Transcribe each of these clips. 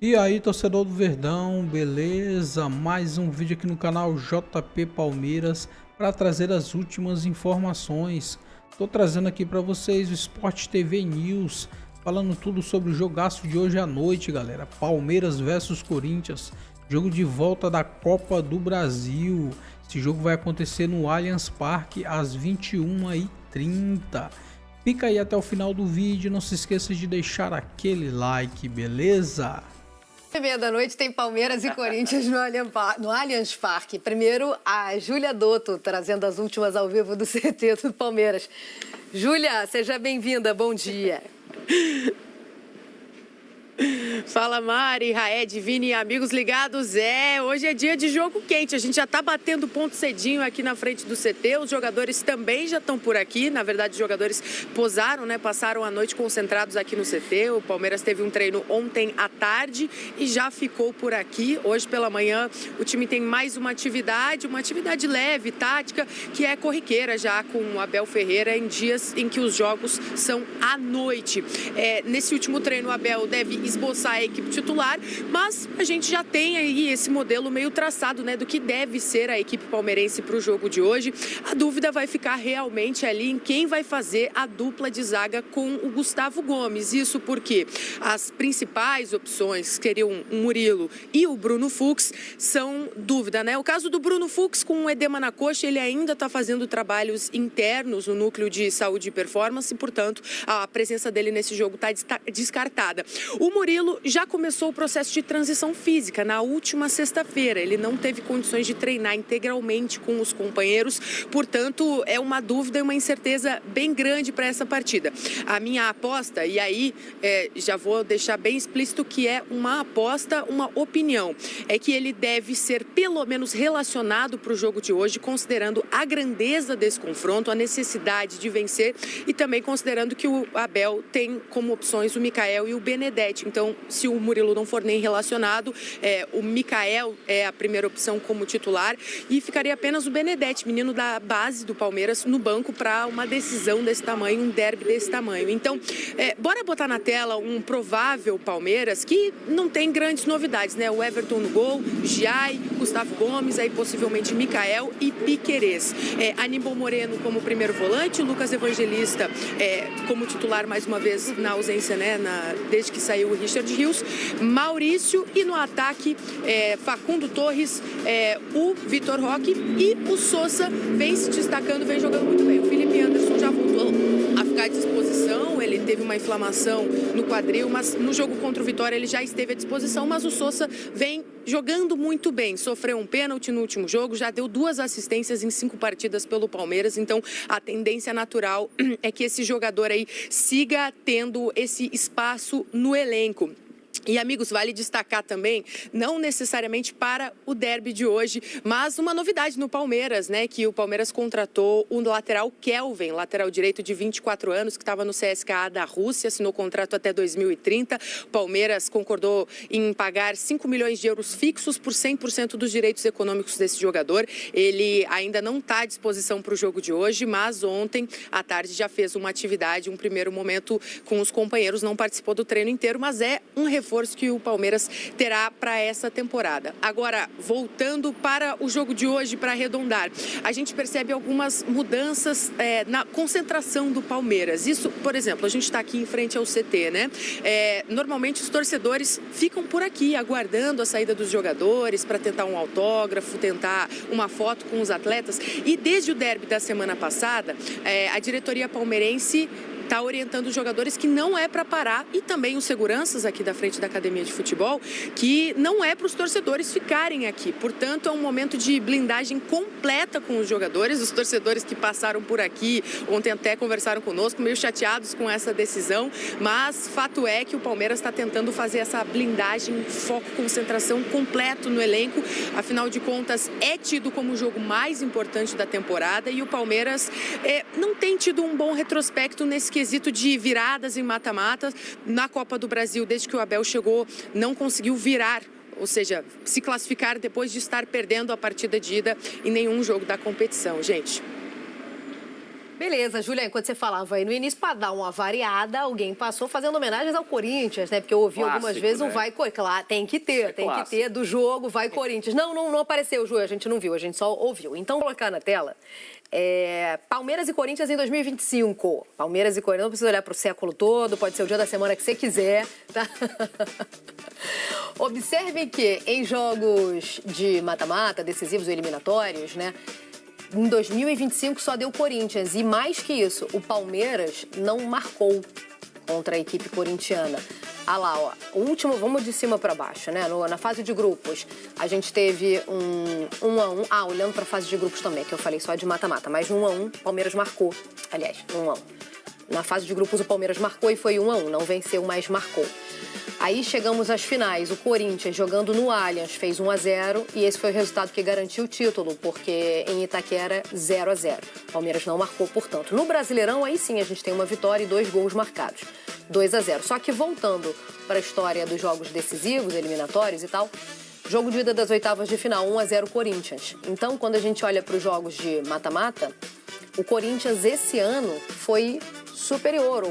E aí, torcedor do Verdão, beleza? Mais um vídeo aqui no canal JP Palmeiras para trazer as últimas informações. Tô trazendo aqui para vocês o Sport TV News, falando tudo sobre o jogaço de hoje à noite, galera. Palmeiras versus Corinthians, jogo de volta da Copa do Brasil. Esse jogo vai acontecer no Allianz Parque às 21h30. Fica aí até o final do vídeo, não se esqueça de deixar aquele like, beleza? 9h30 tem Palmeiras e Corinthians no Allianz Parque. Primeiro, a Júlia Dotto, trazendo as últimas ao vivo do CT do Palmeiras. Júlia, seja bem-vinda, bom dia. Fala Mari, Raed, Vini, amigos ligados. Hoje é dia de jogo quente, a gente já tá batendo ponto cedinho aqui na frente do CT, os jogadores também já estão por aqui, na verdade os jogadores posaram, passaram a noite concentrados aqui no CT, o Palmeiras teve um treino ontem à tarde e já ficou por aqui. Hoje pela manhã o time tem mais uma atividade leve, tática, que é corriqueira já com o Abel Ferreira em dias em que os jogos são à noite. Nesse último treino o Abel deve esboçar a equipe titular, mas a gente já tem aí esse modelo meio traçado, do que deve ser a equipe palmeirense para o jogo de hoje. A dúvida vai ficar realmente ali em quem vai fazer a dupla de zaga com o Gustavo Gomes. Isso porque as principais opções, que seriam o Murilo e o Bruno Fux, são dúvida, O caso do Bruno Fux, com um edema na coxa, ele ainda está fazendo trabalhos internos no núcleo de saúde e performance, portanto, a presença dele nesse jogo está descartada. O Murilo já começou o processo de transição física na última sexta-feira. Ele não teve condições de treinar integralmente com os companheiros, portanto, é uma dúvida e uma incerteza bem grande para essa partida. A minha aposta, e aí já vou deixar bem explícito que é uma aposta, uma opinião, é que ele deve ser pelo menos relacionado para o jogo de hoje, considerando a grandeza desse confronto, a necessidade de vencer e também considerando que o Abel tem como opções o Mikael e o Benedetti. Então, se o Murilo não for nem relacionado, o Mikael é a primeira opção como titular e ficaria apenas o Benedetti, menino da base do Palmeiras, no banco para uma decisão desse tamanho, um derby desse tamanho. Então, bora botar na tela um provável Palmeiras que não tem grandes novidades, O Everton no gol, Giai, Gustavo Gomes, aí possivelmente Mikael e Piquerez. Aníbal Moreno como primeiro volante, Lucas Evangelista como titular mais uma vez na ausência, desde que saiu o Richard Rios, Maurício e no ataque Facundo Torres, o Vitor Roque e o Sousa vem se destacando, vem jogando muito bem. O Felipe Anderson já voltou a ficar à disposição, ele teve uma inflamação no quadril, mas no jogo contra o Vitória ele já esteve à disposição, mas o Sousa vem jogando muito bem, sofreu um pênalti no último jogo, já deu 2 assistências em 5 partidas pelo Palmeiras, então a tendência natural é que esse jogador aí siga tendo esse espaço no elenco. E, amigos, vale destacar também, não necessariamente para o derby de hoje, mas uma novidade no Palmeiras, que o Palmeiras contratou o lateral Kelvin, lateral direito de 24 anos, que estava no CSKA da Rússia, assinou contrato até 2030. O Palmeiras concordou em pagar 5 milhões de euros fixos por 100% dos direitos econômicos desse jogador. Ele ainda não está à disposição para o jogo de hoje, mas ontem à tarde já fez uma atividade, um primeiro momento com os companheiros, não participou do treino inteiro, mas é um reforço que o Palmeiras terá para essa temporada. Agora, voltando para o jogo de hoje, para arredondar, a gente percebe algumas mudanças na concentração do Palmeiras. Isso, por exemplo, a gente está aqui em frente ao CT, normalmente os torcedores ficam por aqui, aguardando a saída dos jogadores para tentar um autógrafo, tentar uma foto com os atletas. E desde o derby da semana passada, a diretoria palmeirense está orientando os jogadores que não é para parar e também os seguranças aqui da frente da academia de futebol, que não é para os torcedores ficarem aqui. Portanto, é um momento de blindagem completa com os jogadores. Os torcedores que passaram por aqui ontem até conversaram conosco, meio chateados com essa decisão, mas fato é que o Palmeiras está tentando fazer essa blindagem, foco, concentração completo no elenco. Afinal de contas, é tido como o jogo mais importante da temporada e o Palmeiras não tem tido um bom retrospecto nesse quesito de viradas em mata-mata. Na Copa do Brasil, desde que o Abel chegou, não conseguiu virar, ou seja, se classificar depois de estar perdendo a partida de ida em nenhum jogo da competição, gente. Beleza, Júlia, enquanto você falava aí no início, para dar uma variada, alguém passou fazendo homenagens ao Corinthians, né? Porque eu ouvi algumas vezes um vai Corinthians. Claro, tem que ter do jogo, vai Corinthians. Não apareceu, Júlia, a gente não viu, a gente só ouviu. Então, vou colocar na tela Palmeiras e Corinthians em 2025. Palmeiras e Corinthians, não precisa olhar para o século todo, pode ser o dia da semana que você quiser, tá? Observem que em jogos de mata-mata, decisivos ou eliminatórios, né? Em 2025 só deu Corinthians. E mais que isso, o Palmeiras não marcou contra a equipe corintiana. Ah lá, ó. O último, vamos de cima para baixo, né? Na fase de grupos, a gente teve um 1-1. Ah, olhando para a fase de grupos também, que eu falei só de mata-mata. Mas no 1-1, o Palmeiras marcou. Aliás, no 1-1. Na fase de grupos, o Palmeiras marcou e foi 1-1. Não venceu, mas marcou. Aí chegamos às finais. O Corinthians, jogando no Allianz, fez 1-0 e esse foi o resultado que garantiu o título, porque em Itaquera, 0-0. O Palmeiras não marcou, portanto. No Brasileirão, aí sim, a gente tem uma vitória e 2 gols marcados. 2-0. Só que voltando para a história dos jogos decisivos, eliminatórios e tal, jogo de ida das oitavas de final, 1-0 Corinthians. Então, quando a gente olha para os jogos de mata-mata, o Corinthians esse ano foi superior,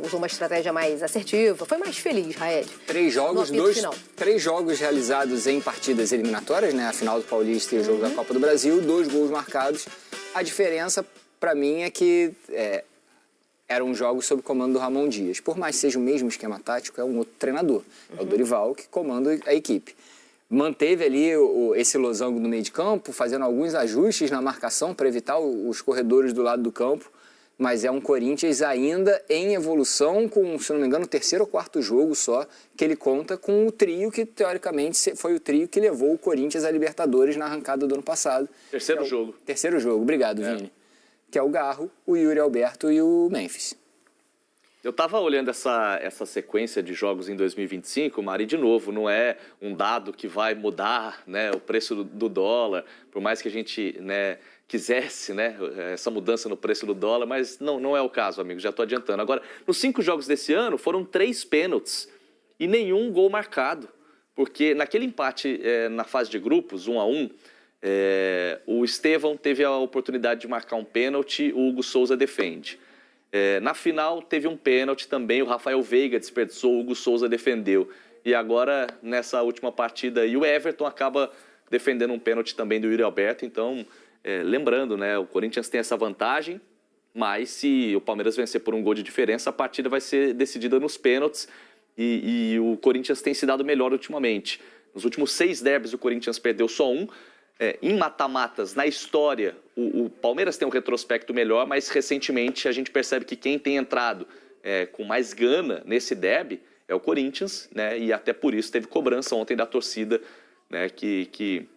usou uma estratégia mais assertiva, foi mais feliz, Raed. 3 jogos realizados em partidas eliminatórias, né? A final do Paulista e o jogo da Copa do Brasil, 2 gols marcados. A diferença, para mim, é que eram jogos sob comando do Ramon Dias. Por mais que seja o mesmo esquema tático, é um outro treinador. É o Dorival que comanda a equipe. Manteve ali esse losango no meio de campo, fazendo alguns ajustes na marcação para evitar os corredores do lado do campo. Mas é um Corinthians ainda em evolução, com, se não me engano, o 3º ou 4º jogo só, que ele conta com o trio que, teoricamente, foi o trio que levou o Corinthians à Libertadores na arrancada do ano passado. Terceiro jogo, obrigado, Vini. Que é o Garro, o Yuri Alberto e o Memphis. Eu estava olhando essa sequência de jogos em 2025, Mari, de novo, não é um dado que vai mudar, né, o preço do dólar, por mais que a gente, né, quisesse, né, essa mudança no preço do dólar, mas não é o caso, amigo, já estou adiantando. Agora, nos 5 jogos desse ano, foram 3 pênaltis e nenhum gol marcado, porque naquele empate na fase de grupos, 1-1, o Estevão teve a oportunidade de marcar um pênalti, o Hugo Souza defende. Na final, teve um pênalti também, o Rafael Veiga desperdiçou, o Hugo Souza defendeu. E agora, nessa última partida, o Everton acaba defendendo um pênalti também do Yuri Alberto. Então, lembrando, né, o Corinthians tem essa vantagem, mas se o Palmeiras vencer por um gol de diferença, a partida vai ser decidida nos pênaltis. E o Corinthians tem se dado melhor ultimamente. Nos últimos 6 derbys, o Corinthians perdeu só um. Em mata-matas, na história, o Palmeiras tem um retrospecto melhor, mas recentemente a gente percebe que quem tem entrado com mais gana nesse derby é o Corinthians, né? E até por isso teve cobrança ontem da torcida, né? Que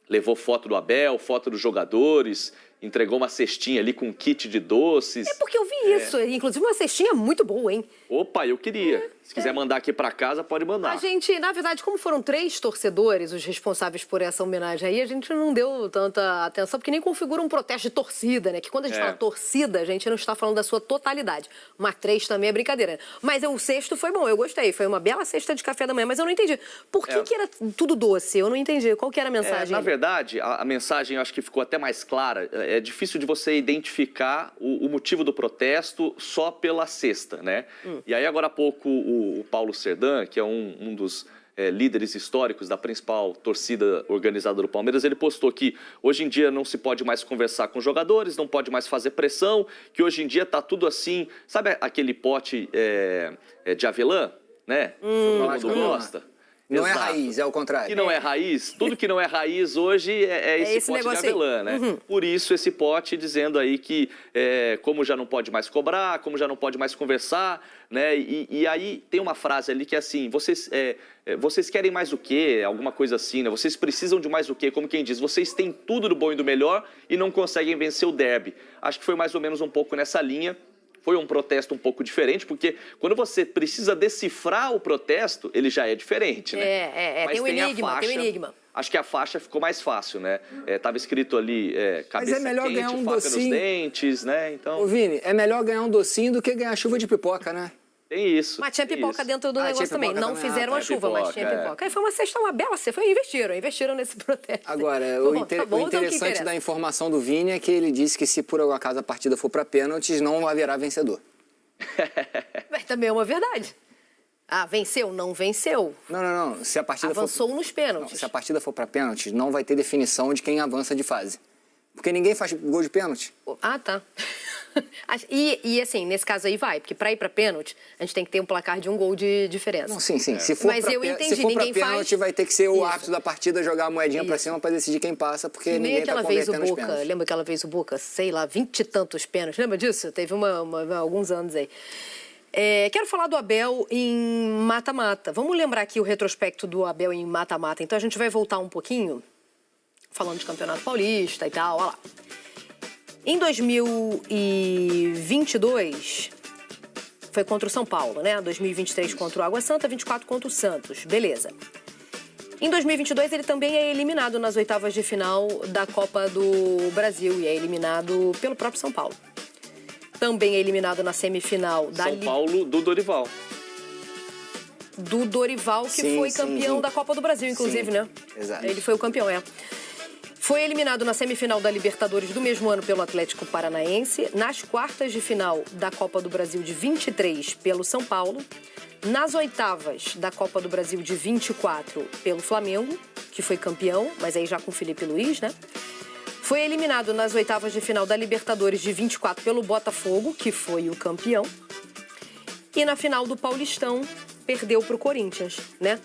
levou foto do Abel, foto dos jogadores, entregou uma cestinha ali com um kit de doces. Porque eu vi isso, inclusive uma cestinha muito boa, hein? Opa, eu queria. Se quiser mandar aqui pra casa, pode mandar. A gente, na verdade, como foram 3 torcedores os responsáveis por essa homenagem aí, a gente não deu tanta atenção, porque nem configura um protesto de torcida, né? Que quando a gente fala torcida, a gente não está falando da sua totalidade. Mas 3 também é brincadeira. Mas o 6º foi bom, eu gostei. Foi uma bela cesta de café da manhã, mas eu não entendi. Por que era tudo doce? Eu não entendi. Qual que era a mensagem? Na verdade, a mensagem eu acho que ficou até mais clara. É difícil de você identificar o motivo do protesto só pela cesta, né? E aí, agora há pouco, o Paulo Serdã, que é um dos líderes históricos da principal torcida organizada do Palmeiras, ele postou que hoje em dia não se pode mais conversar com jogadores, não pode mais fazer pressão, que hoje em dia está tudo assim... Sabe aquele pote de avelã, né? Todo mundo gosta? Não é raiz, é o contrário. Que não é raiz. Tudo que não é raiz hoje é esse pote de avelã, né? Por isso esse pote dizendo aí que como já não pode mais cobrar, como já não pode mais conversar, né? E aí tem uma frase ali que é assim, vocês querem mais o quê? Alguma coisa assim, né? Vocês precisam de mais o quê? Como quem diz, vocês têm tudo do bom e do melhor e não conseguem vencer o derby. Acho que foi mais ou menos um pouco nessa linha. Foi um protesto um pouco diferente, porque quando você precisa decifrar o protesto, ele já é diferente, né? Mas tem um enigma, tem um enigma. Acho que a faixa ficou mais fácil, né? Tava escrito ali, cabeça melhor quente, ganhar um faca docinho. nos dentes, né? Então... Ô, Vini, é melhor ganhar um docinho do que ganhar chuva de pipoca, né? Tem isso. Mas tinha pipoca dentro do tinha negócio também. pipoca Não também. fizeram a chuva, mas tinha pipoca. Aí foi uma cesta, uma bela cesta. Investiram nesse protesto. Agora, Bom, o tá bom, então o que interessante interessa? da informação do Vini é que ele disse que se por algum acaso a partida for para pênaltis, não haverá vencedor. Mas também é uma verdade. Ah, venceu? Não venceu. Não. Se a partida Avançou nos Não, pênaltis. se a partida for para pênaltis, não vai ter definição de quem avança de fase. Porque ninguém faz gol de pênalti. Ah, tá. E assim, nesse caso aí vai, porque para ir para pênalti, a gente tem que ter um placar de 1 gol de diferença. Não, sim. Se for Mas pra eu pê- entendi, se for pra ninguém pênalti, faz- vai ter que ser o Isso. árbitro da partida jogar a moedinha pra cima pra decidir quem passa, porque Que nem ninguém tá aquela vez o convertendo os Boca, pênaltis. lembra aquela vez o Boca, sei lá, 20 e tantos pênaltis, lembra disso? Teve alguns anos aí. Quero falar do Abel em mata-mata. Vamos lembrar aqui o retrospecto do Abel em mata-mata. Então a gente vai voltar um pouquinho, falando de Campeonato Paulista e tal, olha lá. Em 2022, foi contra o São Paulo, né? 2023 contra o Água Santa, 24 contra o Santos, beleza. Em 2022, ele também é eliminado nas oitavas de final da Copa do Brasil e é eliminado pelo próprio São Paulo. Também é eliminado na semifinal da São Paulo do Dorival. do Dorival, que Sim, foi sim, campeão sim. da Copa do Brasil, inclusive, Sim, né? exato. Ele foi o campeão, Foi eliminado na semifinal da Libertadores do mesmo ano pelo Atlético Paranaense, nas quartas de final da Copa do Brasil de 23 pelo São Paulo, nas oitavas da Copa do Brasil de 24 pelo Flamengo, que foi campeão, mas aí já com o Felipe Luiz, né? Foi eliminado nas oitavas de final da Libertadores de 24 pelo Botafogo, que foi o campeão. E na final do Paulistão, perdeu para o Corinthians, né?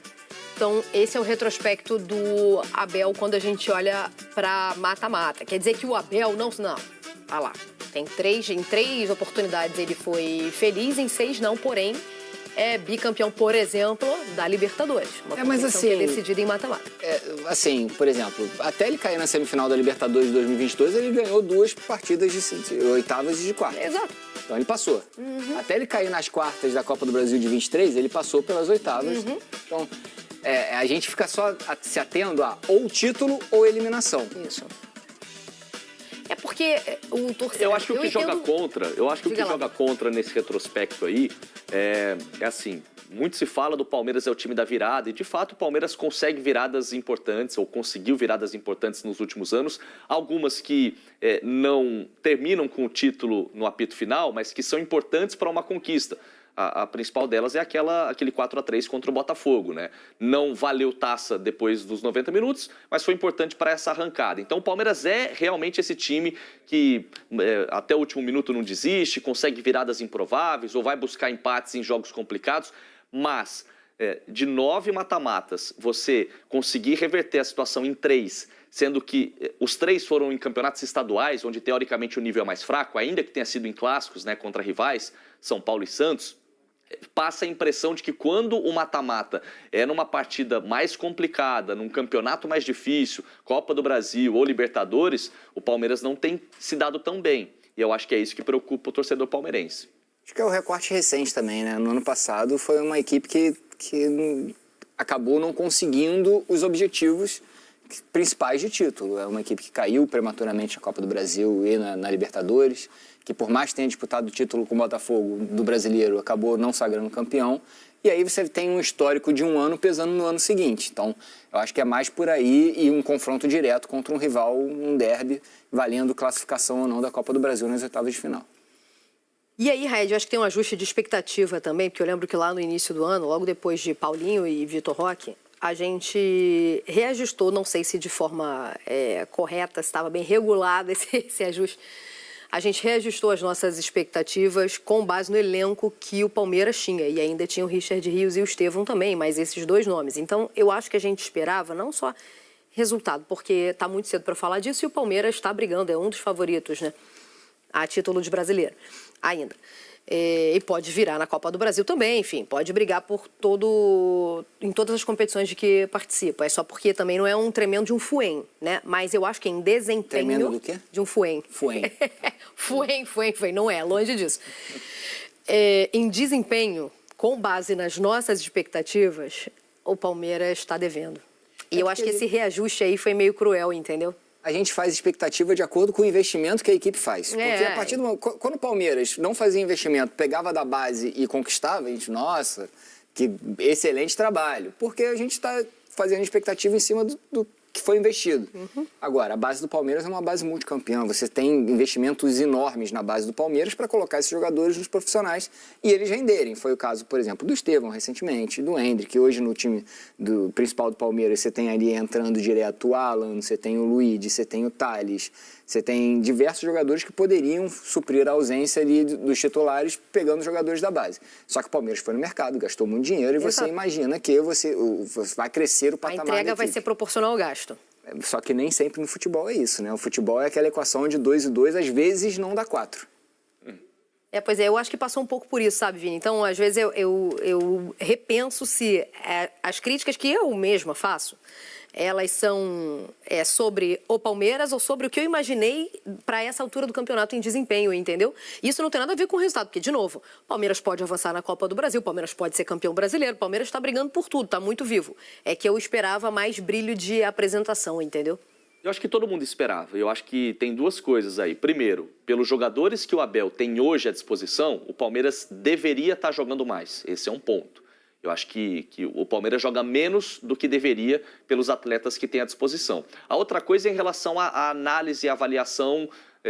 Então, esse é o retrospecto do Abel quando a gente olha para mata-mata. Quer dizer que o Abel não... Olha lá. Em 3 oportunidades ele foi feliz, em 6 não, porém... É bicampeão, por exemplo, da Libertadores. Uma mas competição que assim, é decidida em mata-mata. Assim, por exemplo, até ele cair na semifinal da Libertadores de 2022, ele ganhou 2 partidas de oitavas e de quartas. Exato. Então ele passou. Até ele cair nas quartas da Copa do Brasil de 23, ele passou pelas oitavas. Então, a gente fica só se atendo a ou título ou eliminação. Isso. É porque o torcedor... Eu acho que o que joga Diga lá. joga contra nesse retrospecto aí é assim, muito se fala do Palmeiras é o time da virada e de fato o Palmeiras consegue viradas importantes ou conseguiu viradas importantes nos últimos anos, algumas que não terminam com o título no apito final, mas que são importantes para uma conquista. A principal delas é aquele 4-3 contra o Botafogo, né? Não valeu taça depois dos 90 minutos, mas foi importante para essa arrancada. Então o Palmeiras é realmente esse time que até o último minuto não desiste, consegue viradas improváveis ou vai buscar empates em jogos complicados, mas de 9 mata-matas, você conseguir reverter a situação em 3, sendo que os 3 foram em campeonatos estaduais, onde teoricamente o nível é mais fraco, ainda que tenha sido em clássicos, né, contra rivais, São Paulo e Santos, passa a impressão de que quando o mata-mata é numa partida mais complicada, num campeonato mais difícil, Copa do Brasil ou Libertadores, o Palmeiras não tem se dado tão bem. E eu acho que é isso que preocupa o torcedor palmeirense. Acho que é o recorte recente também, né? No ano passado foi uma equipe que acabou não conseguindo os objetivos principais de título. É uma equipe que caiu prematuramente na Copa do Brasil e na Libertadores, que por mais que tenha disputado o título com o Botafogo do Brasileiro, acabou não sagrando campeão. E aí você tem um histórico de um ano pesando no ano seguinte. Então, eu acho que é mais por aí e um confronto direto contra um rival, um derby, valendo classificação ou não da Copa do Brasil nas oitavas de final. E aí, Raed, eu acho que tem um ajuste de expectativa também, porque eu lembro que lá no início do ano, logo depois de Paulinho e Vitor Roque, a gente reajustou, não sei se de forma correta, se estava bem regulado esse ajuste. A gente reajustou as nossas expectativas com base no elenco que o Palmeiras tinha. E ainda tinha o Richard Rios e o Estevão também, mas esses 2 nomes. Então, eu acho que a gente esperava não só resultado, porque está muito cedo para falar disso e o Palmeiras está brigando, é um dos favoritos, né? A título de brasileiro, ainda. E pode virar na Copa do Brasil também, enfim, pode brigar em todas as competições de que participa. É só porque também não é um tremendo de um fuém, né? Mas eu acho que em desempenho... Tremendo do quê? De um fuém. Fuém. fuém, não é, longe disso. Em desempenho, com base nas nossas expectativas, o Palmeiras está devendo. E eu acho que esse reajuste aí foi meio cruel, entendeu? A gente faz expectativa de acordo com o investimento que a equipe faz. Porque a partir do quando o Palmeiras não fazia investimento, pegava da base e conquistava, a gente, nossa, que excelente trabalho. Porque a gente está fazendo expectativa em cima do que foi investido. Agora, a base do Palmeiras é uma base multicampeã. Você tem investimentos enormes na base do Palmeiras para colocar esses jogadores nos profissionais e eles renderem. Foi o caso, por exemplo, do Estevão recentemente, do Endrick, que hoje no time principal do Palmeiras você tem ali entrando direto o Alan, você tem o Luigi, você tem o Thales, você tem diversos jogadores que poderiam suprir a ausência ali dos titulares pegando os jogadores da base. Só que o Palmeiras foi no mercado, gastou muito dinheiro e você imagina que você vai crescer o patamar da equipe. A entrega vai ser proporcional ao gasto. Só que nem sempre no futebol é isso, né? O futebol é aquela equação de 2 e 2, às vezes não dá 4. Pois é, eu acho que passou um pouco por isso, sabe, Vini? Então, às vezes, eu repenso se as críticas que eu mesma faço, elas são sobre o Palmeiras ou sobre o que eu imaginei para essa altura do campeonato em desempenho, entendeu? Isso não tem nada a ver com o resultado, porque, de novo, o Palmeiras pode avançar na Copa do Brasil, o Palmeiras pode ser campeão brasileiro, o Palmeiras está brigando por tudo, está muito vivo. É que eu esperava mais brilho de apresentação, entendeu? Eu acho que todo mundo esperava. Eu acho que tem duas coisas aí. Primeiro, pelos jogadores que o Abel tem hoje à disposição, o Palmeiras deveria estar jogando mais. Esse é um ponto. Eu acho que o Palmeiras joga menos do que deveria pelos atletas que tem à disposição. A outra coisa é em relação à análise e avaliação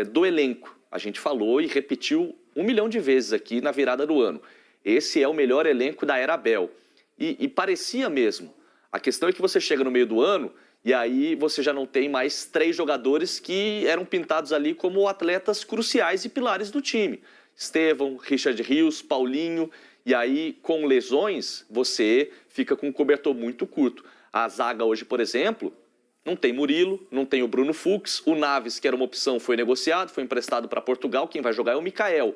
do elenco. A gente falou e repetiu 1 milhão de vezes aqui na virada do ano. Esse é o melhor elenco da era Abel. E parecia mesmo. A questão é que você chega no meio do ano e aí você já não tem mais 3 jogadores que eram pintados ali como atletas cruciais e pilares do time. Estevão, Richard Rios, Paulinho. E aí, com lesões, você fica com um cobertor muito curto. A zaga hoje, por exemplo, não tem Murilo, não tem o Bruno Fux. O Naves, que era uma opção, foi negociado, foi emprestado para Portugal. Quem vai jogar é o Mikael.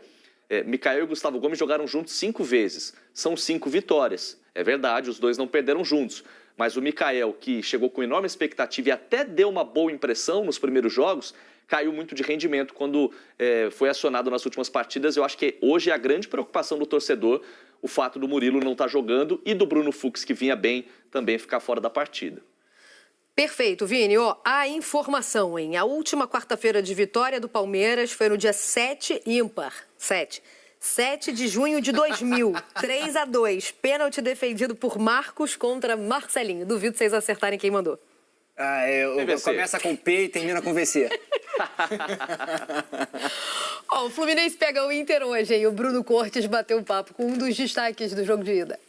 Mikael e Gustavo Gomes jogaram juntos 5 vezes. São 5 vitórias. É verdade, os dois não perderam juntos. Mas o Mikael, que chegou com enorme expectativa e até deu uma boa impressão nos primeiros jogos, caiu muito de rendimento quando foi acionado nas últimas partidas. Eu acho que hoje é a grande preocupação do torcedor o fato do Murilo não estar jogando e do Bruno Fux, que vinha bem, também ficar fora da partida. Perfeito, Vini. A informação, hein? A última quarta-feira de vitória do Palmeiras foi no dia 7 ímpar. 7 de junho de 2000, 3-2. Pênalti defendido por Marcos contra Marcelinho. Duvido vocês acertarem quem mandou. Começa com P e termina com VC. O Fluminense pega o Inter hoje, hein? O Bruno Cortes bateu um papo com um dos destaques do jogo de ida.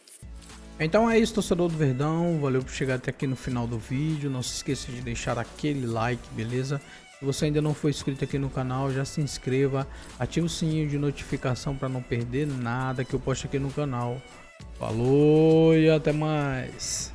Então é isso, torcedor do Verdão. Valeu por chegar até aqui no final do vídeo. Não se esqueça de deixar aquele like, beleza? Se você ainda não for inscrito aqui no canal, já se inscreva. Ative o sininho de notificação para não perder nada que eu posto aqui no canal. Falou e até mais!